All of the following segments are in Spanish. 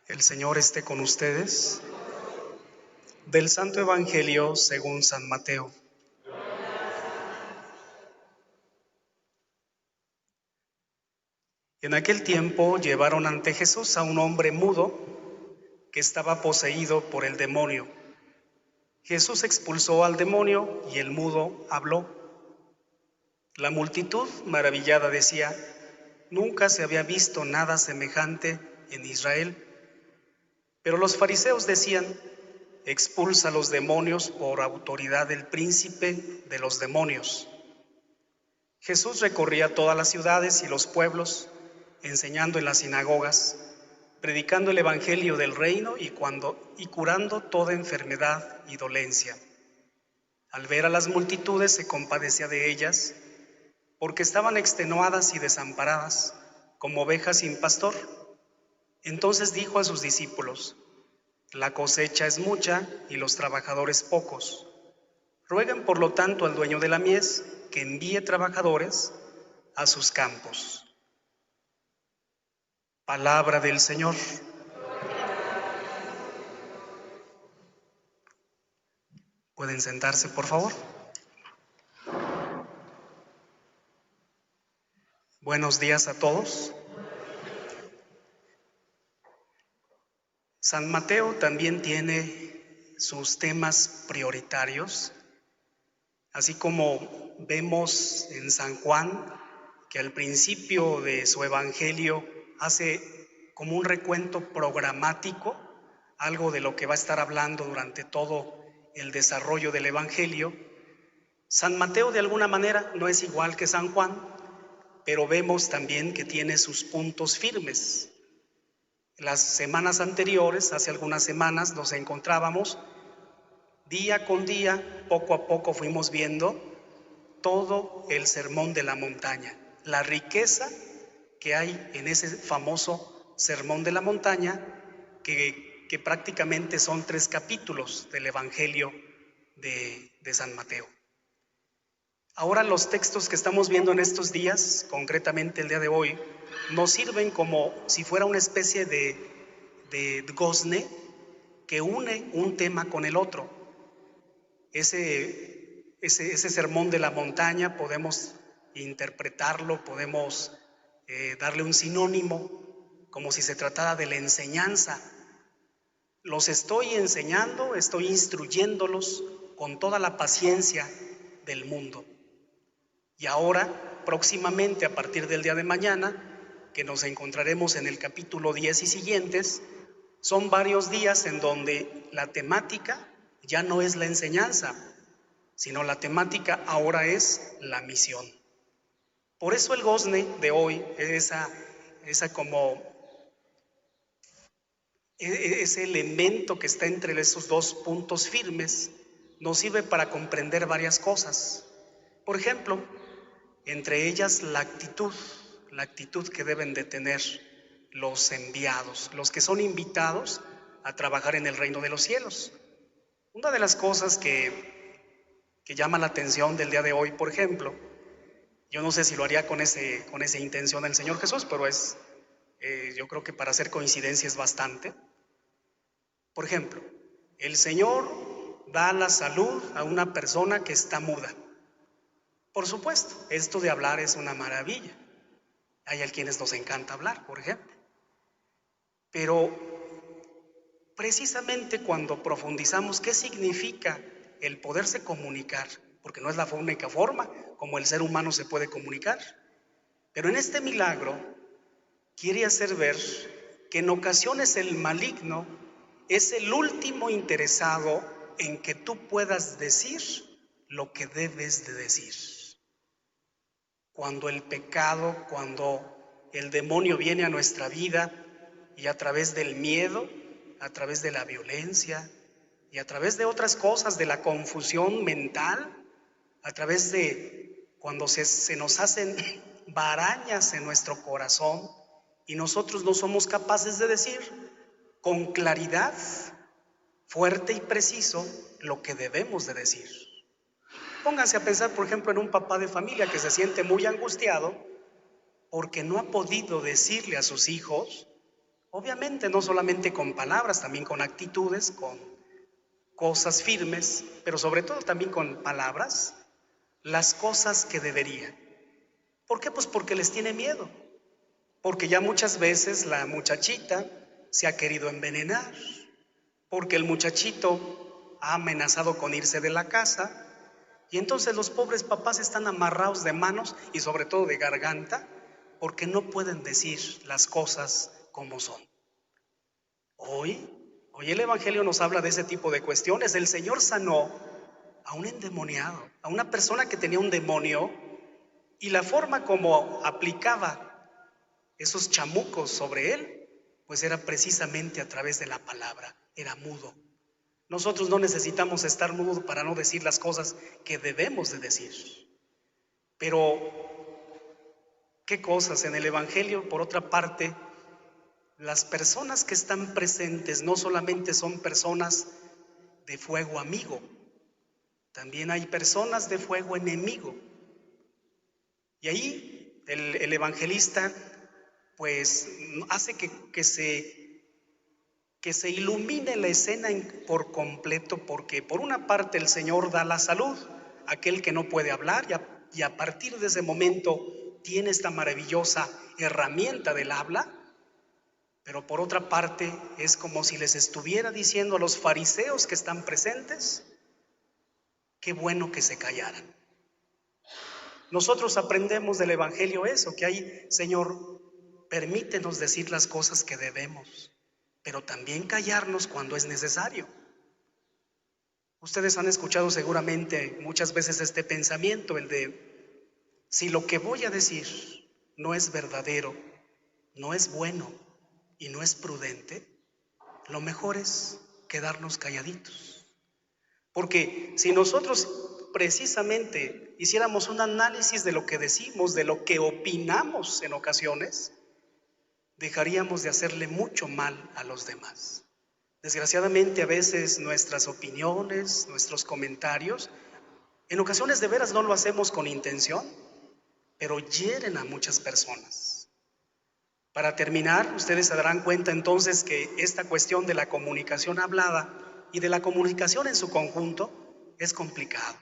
El Señor esté con ustedes. Del Santo Evangelio según San Mateo. En aquel tiempo llevaron ante Jesús a un hombre mudo que estaba poseído por el demonio. Jesús expulsó al demonio y el mudo habló. La multitud, maravillada, decía: nunca se había visto nada semejante en Israel. Pero los fariseos decían: expulsa a los demonios por autoridad del príncipe de los demonios. Jesús recorría todas las ciudades y los pueblos, enseñando en las sinagogas, predicando el evangelio del reino y curando toda enfermedad y dolencia. Al ver a las multitudes se compadecía de ellas, porque estaban extenuadas y desamparadas, como ovejas sin pastor. Entonces dijo a sus discípulos: la cosecha es mucha y los trabajadores pocos. Rueguen por lo tanto al dueño de la mies que envíe trabajadores a sus campos. Palabra del Señor. ¿Pueden sentarse, por favor? Buenos días a todos. San Mateo también tiene sus temas prioritarios, así como vemos en San Juan, que al principio de su evangelio hace como un recuento programático, algo de lo que va a estar hablando durante todo el desarrollo del evangelio. San Mateo de alguna manera no es igual que San Juan, pero vemos también que tiene sus puntos firmes. Las semanas anteriores, hace algunas semanas, nos encontrábamos día con día, poco a poco fuimos viendo todo el sermón de la montaña, la riqueza que hay en ese famoso sermón de la montaña, que prácticamente son 3 capítulos del Evangelio de San Mateo. Ahora los textos que estamos viendo en estos días, concretamente el día de hoy, nos sirven como si fuera una especie de gozne que une un tema con el otro. Ese sermón de la montaña podemos interpretarlo, podemos darle un sinónimo, como si se tratara de la enseñanza. Los estoy enseñando, estoy instruyéndolos con toda la paciencia del mundo. Y ahora, próximamente, a partir del día de mañana, que nos encontraremos en el capítulo 10 y siguientes, son varios días en donde la temática ya no es la enseñanza, sino la temática ahora es la misión. Por eso el gozne de hoy, ese elemento que está entre esos dos puntos firmes, nos sirve para comprender varias cosas. Por ejemplo, entre ellas la actitud que deben de tener los enviados, los que son invitados a trabajar en el reino de los cielos. Una de las cosas que llama la atención del día de hoy, por ejemplo, yo no sé si lo haría con esa intención el Señor Jesús, pero yo creo que para hacer coincidencia es bastante. Por ejemplo, el Señor da la salud a una persona que está muda. Por supuesto, esto de hablar es una maravilla. Hay a quienes nos encanta hablar, por ejemplo. Pero precisamente cuando profundizamos qué significa el poderse comunicar, porque no es la única forma como el ser humano se puede comunicar, pero en este milagro quiere hacer ver que en ocasiones el maligno es el último interesado en que tú puedas decir lo que debes de decir. Cuando el pecado, cuando el demonio viene a nuestra vida y a través del miedo, a través de la violencia y a través de otras cosas, de la confusión mental, a través de cuando se nos hacen barañas en nuestro corazón y nosotros no somos capaces de decir con claridad, fuerte y preciso, lo que debemos de decir. Pónganse a pensar, por ejemplo, en un papá de familia que se siente muy angustiado porque no ha podido decirle a sus hijos Obviamente no solamente con palabras, también con actitudes, con cosas firmes, pero sobre todo también con palabras, las cosas que debería. ¿Por qué? Pues porque les tiene miedo, porque ya muchas veces la muchachita se ha querido envenenar, porque el muchachito ha amenazado con irse de la casa, y entonces los pobres papás están amarrados de manos y sobre todo de garganta, porque no pueden decir las cosas como son. Hoy, hoy el Evangelio nos habla de ese tipo de cuestiones. El Señor sanó a un endemoniado, a una persona que tenía un demonio, y la forma como aplicaba esos chamucos sobre él, pues era precisamente a través de la palabra, era mudo. Nosotros no necesitamos estar mudos para no decir las cosas que debemos de decir. Pero, ¿qué cosas en el Evangelio? Por otra parte, las personas que están presentes no solamente son personas de fuego amigo, también hay personas de fuego enemigo. Y ahí el evangelista pues hace que se ilumine la escena por completo, porque por una parte el Señor da la salud a aquel que no puede hablar, y a partir de ese momento tiene esta maravillosa herramienta del habla. Pero por otra parte es como si les estuviera diciendo a los fariseos que están presentes, qué bueno que se callaran. Nosotros aprendemos del Evangelio eso, que hay, Señor, permítenos decir las cosas que debemos, pero también callarnos cuando es necesario. Ustedes han escuchado seguramente muchas veces este pensamiento, el de, si lo que voy a decir no es verdadero, no es bueno y no es prudente, lo mejor es quedarnos calladitos. Porque si nosotros precisamente hiciéramos un análisis de lo que decimos, de lo que opinamos en ocasiones, dejaríamos de hacerle mucho mal a los demás. Desgraciadamente a veces nuestras opiniones, nuestros comentarios, en ocasiones de veras no lo hacemos con intención, pero hieren a muchas personas. Para terminar, ustedes se darán cuenta entonces que esta cuestión de la comunicación hablada y de la comunicación en su conjunto es complicado.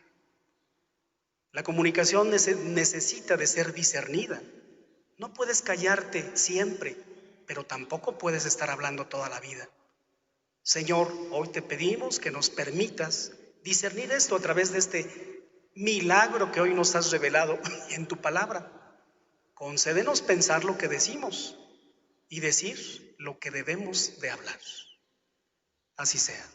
La comunicación necesita de ser discernida. No puedes callarte siempre, pero tampoco puedes estar hablando toda la vida. Señor, hoy te pedimos que nos permitas discernir esto a través de este milagro que hoy nos has revelado en tu palabra. Concédenos pensar lo que decimos y decir lo que debemos de hablar. Así sea.